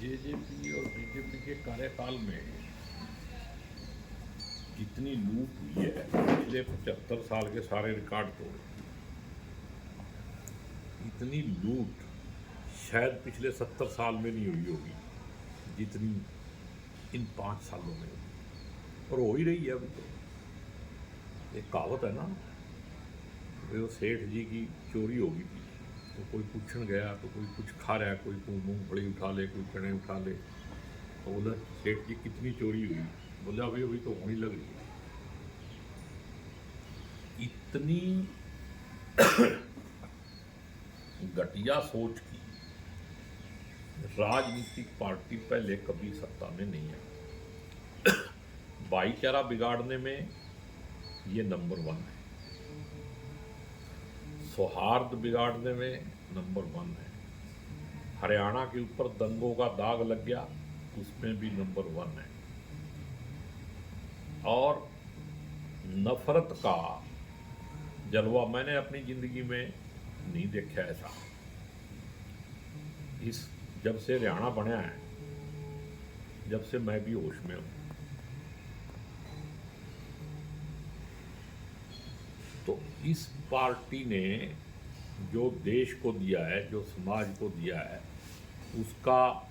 JJP और BJP के कार्यकाल में जितनी लूट हुई है पिछले 75 साल के सारे रिकॉर्ड तोड़े, इतनी लूट शायद पिछले 70 साल में नहीं हुई होगी जितनी इन 5 सालों में हुई, और हो ही रही है अभी। तो एक कहावत है ना, वो सेठ जी की चोरी होगी तो कोई पूछने गया तो कोई कुछ खा रहा है, कोई मूंगफली उठा ले, कोई चने उठा ले, तो बोला सेठ जी कितनी चोरी हुई, बोला अभी अभी तो होने लग रही है। इतनी घटिया सोच की राजनीतिक पार्टी पहले कभी सत्ता में नहीं आई। भाईचारा बिगाड़ने में ये नंबर 1 है, सौहार्द बिगाड़ने में नंबर 1 है, हरियाणा के ऊपर दंगों का दाग लग गया उसमें भी नंबर 1 है, और नफरत का जलवा मैंने अपनी जिंदगी में नहीं देखा ऐसा। इस जब से हरियाणा बना है, जब से मैं भी होश में हूं, तो इस पार्टी ने जो देश को दिया है, जो समाज को दिया है, उसका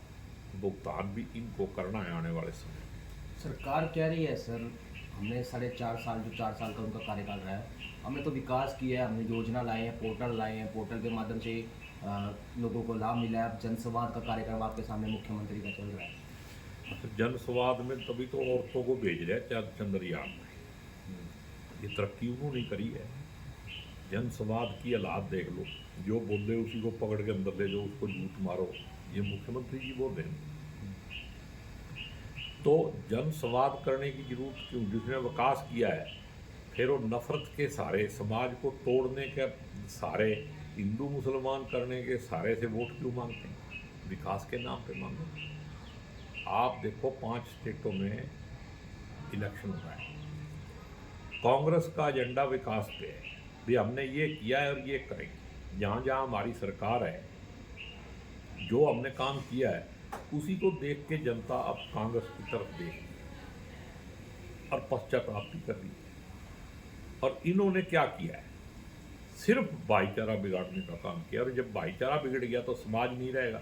भुगतान भी इनको करना है आने वाले समय। सरकार कह रही है सर, हमने 4.5 साल जो 4 साल का उनका कार्यकाल रहा है, हमने तो विकास किया है, हमने योजना लाए हैं, पोर्टल लाए हैं, पोर्टल के माध्यम से लोगों को लाभ मिला है। अब जनसंवाद का कार्यक्रम आपके सामने मुख्यमंत्री का चल रहा है। तो जनसंवाद में तभी तो औरतों को भेज रहे हैं चंद्रयान में, ये तरक्की क्यों नहीं करी है। जनसंवाद की हालात देख लो, जो बोले उसी को पकड़ के अंदर ले जाओ, उसको झूठ मारो, ये मुख्यमंत्री जी बोल रहे हैं। तो जनसंवाद करने की जरूरत क्यों, जिसने विकास किया है, फिर वो नफरत के सारे समाज को तोड़ने के सारे, हिंदू मुसलमान करने के सारे से वोट क्यों मांगते हैं, विकास के नाम पे मांगो। आप देखो 5 स्टेटों में इलेक्शन हो रहा है, कांग्रेस का एजेंडा विकास पे है, भी हमने ये किया है और ये करेंगे। जहाँ जहाँ हमारी सरकार है, जो हमने काम किया है उसी को देख के जनता अब कांग्रेस की तरफ देख रही है और पश्चाताप भी कर रही है। और इन्होंने क्या किया है, सिर्फ भाईचारा बिगाड़ने का काम किया, और जब भाईचारा बिगड़ गया तो समाज नहीं रहेगा,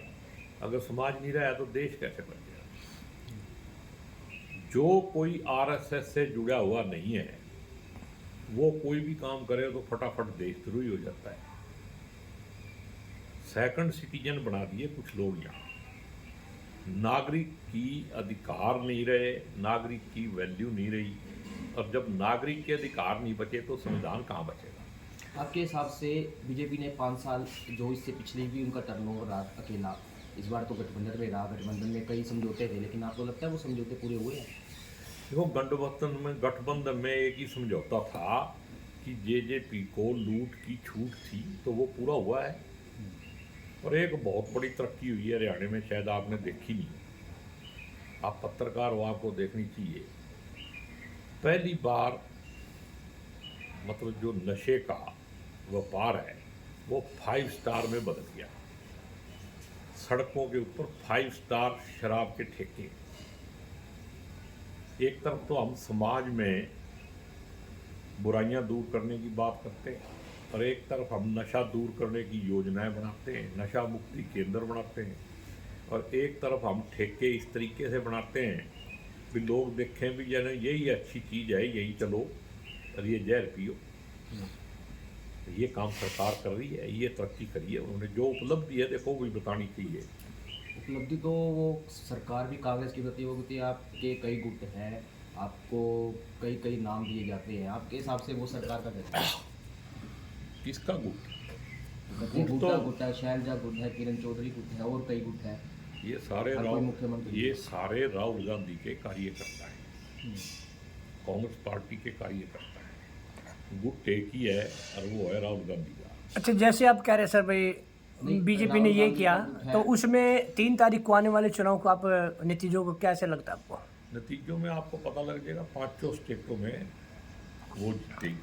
अगर समाज नहीं रहा तो देश कैसे बन गया। जो कोई आरएसएस से जुड़ा हुआ नहीं है वो कोई भी काम करे तो फटाफट देशद्रोही हो जाता है। सेकंड सिटीजन बना दिए कुछ लोग यहाँ, नागरिक की अधिकार नहीं रहे, नागरिक की वैल्यू नहीं रही, और जब नागरिक के अधिकार नहीं बचे तो संविधान कहाँ बचेगा। आपके हिसाब से बीजेपी ने 5 साल, जो इससे पिछले भी उनका टर्नओवर रहा अकेला, इस बार तो गठबंधन में रहा, गठबंधन में कई समझौते थे, लेकिन आपको लगता है वो समझौते पूरे हुए हैं? देखो, गठबंधन में एक ही समझौता था कि जेजेपी को लूट की छूट थी, तो वो पूरा हुआ है। और एक बहुत बड़ी तरक्की हुई है हरियाणा में, शायद आपने देखी नहीं, आप पत्रकार हो, आपको देखनी चाहिए। पहली बार मतलब जो नशे का व्यापार है वो 5 स्टार में बदल गया। सड़कों के ऊपर 5 स्टार शराब के ठेके। एक तरफ तो हम समाज में बुराइयां दूर करने की बात करते हैं, और एक तरफ हम नशा दूर करने की योजनाएं बनाते हैं, नशा मुक्ति केंद्र बनाते हैं, और एक तरफ हम ठेके इस तरीके से बनाते हैं भी लोग देखें भी जन यही अच्छी चीज़ है, यही चलो और ये जहर पियो। तो ये काम सरकार कर रही है, ये तरक्की करी है उन्होंने, जो उपलब्धि है देखो वो भी बतानी चाहिए। उपलब्धि तो वो सरकार भी कांग्रेस की प्रति होती है, आपके कई गुट हैं, आपको कई कई नाम दिए जाते हैं, आपके हिसाब से वो सरकार का कहता है? किसका गुट? गुट है, शैलजा गुट है, किरण चौधरी गुट है, और कई गुट है। ये सारे राहुल गांधी के कार्यकर्ता हैं, कांग्रेस पार्टी के कार्यकर्ता हैं। गुट एक ही है और वो है राहुल गांधी का। अच्छा, जैसे आप कह रहे हैं सर भाई बीजेपी ने ये किया, तो उसमें 3 तारीख को आने वाले चुनाव को आप नतीजों को कैसे लगता है आपको? नतीजों में आपको पता लग जाएगा, 5 स्टेटों में वो जीतेगी।